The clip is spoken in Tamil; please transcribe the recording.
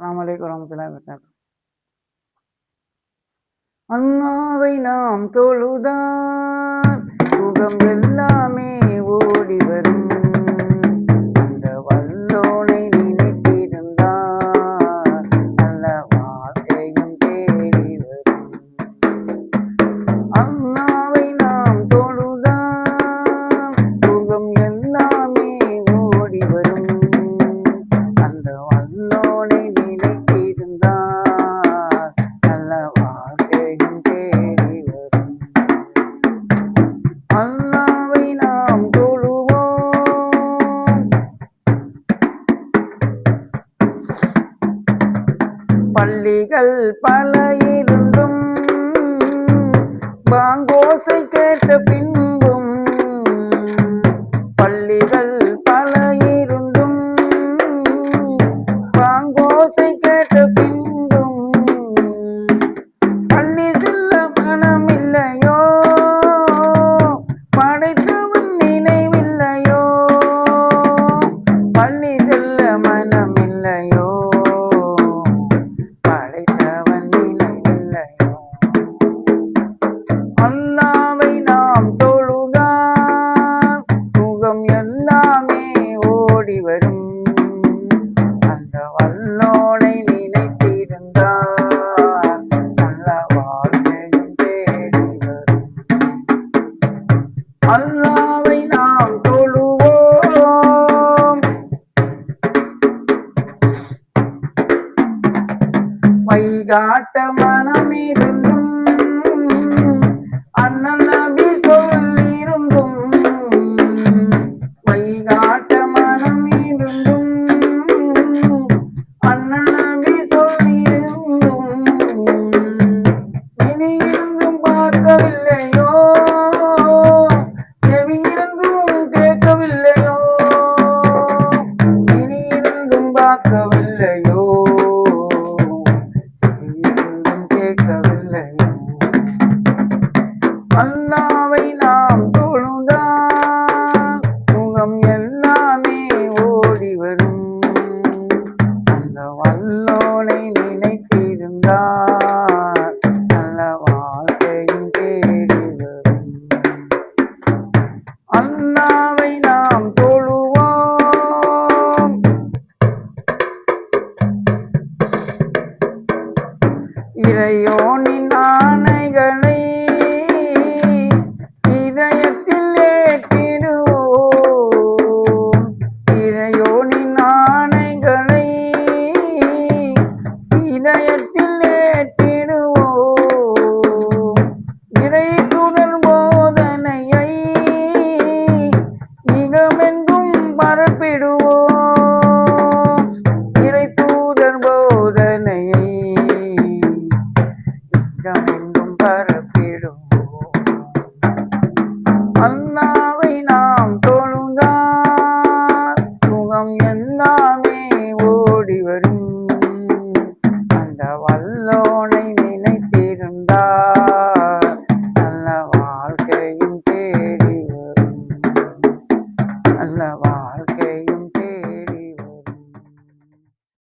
அஸ்ஸலாமு அலைக்கும் வரஹ்மத்துல்லாஹி வபரகாத்துஹு. அல்லாவை நாம் தொழுதால் சுகம் எல்லாமே ஓடி வரும். அந்த வல்லோனை நினைத்திருந்தால் நல்ல வாழ்க்கையும் தேடி வரும். அல்லாவை நாம் தொழுதால் சுகம் எல்லாமே ஓடி வரும். அந்த வல்லோனை நினைத்திருந்தால் நல்ல வாழ்க்கையும் தேடி வரும். அல்லாவை நாம் தொழுவோம். பள்ளிகள் பல இருந்தும் பாங்கோசை கேட்ட பின்பும், பள்ளிகள் பல இருந்தும் பாங்கோசை கேட்ட பின்பும், பள்ளி செல்ல மனமில்லையோ, படைத்தவன் நினைவில்லையோ, பள்ளி செல்ல மனமில்லையோ, படைத்தவன் நினைவில்லையோ. அல்லாவை நாம் தொழுதால் சுகம் எல்லாமே ஓடி வரும். அந்த வல்லோனை நினைத்திருந்தால் நல்ல வாழ்க்கையும் தேடி வரும். அல்லாவை நாம் தொழுவோம். வழிகாட்ட மனம் இருந்தும் அண்ணன் நபி சொல்லிருந்தும், வழிகாட்ட மனம் இருந்தும் அண்ணன் நபி சொல்லிருந்தும், இனி இருந்தும் பார்க்கவில்லையோ, செவி இருந்தும் கேட்கவில்லையோ, இனி இருந்தும் பார்க்கவில்லையோ, செவி இருந்தும் கேட்கவில்லையோ. அல்லாவை நாம் தொழுதால் சுகம் எல்லாமே ஓடி வரும். அந்த வல்லோனை நினைத்திருந்தால் நல்ல வாழ்க்கையும் தேடி வரும். அல்லாவை நாம் தொழுவோம். இறையோனின் ஆணைகளை இதயத்தில் ஏற்றிடுவோம். இறையோனின் ஆணைகளை இதயத்தில் ஏற்றிடுவோம். இறை தூதர் போதனையை இகமெங்கும் பரப்பிடுவோம். இறை தூதர் போதனையை இகமெங்கும் பரப்பிடுவோம். அல்லாஹ்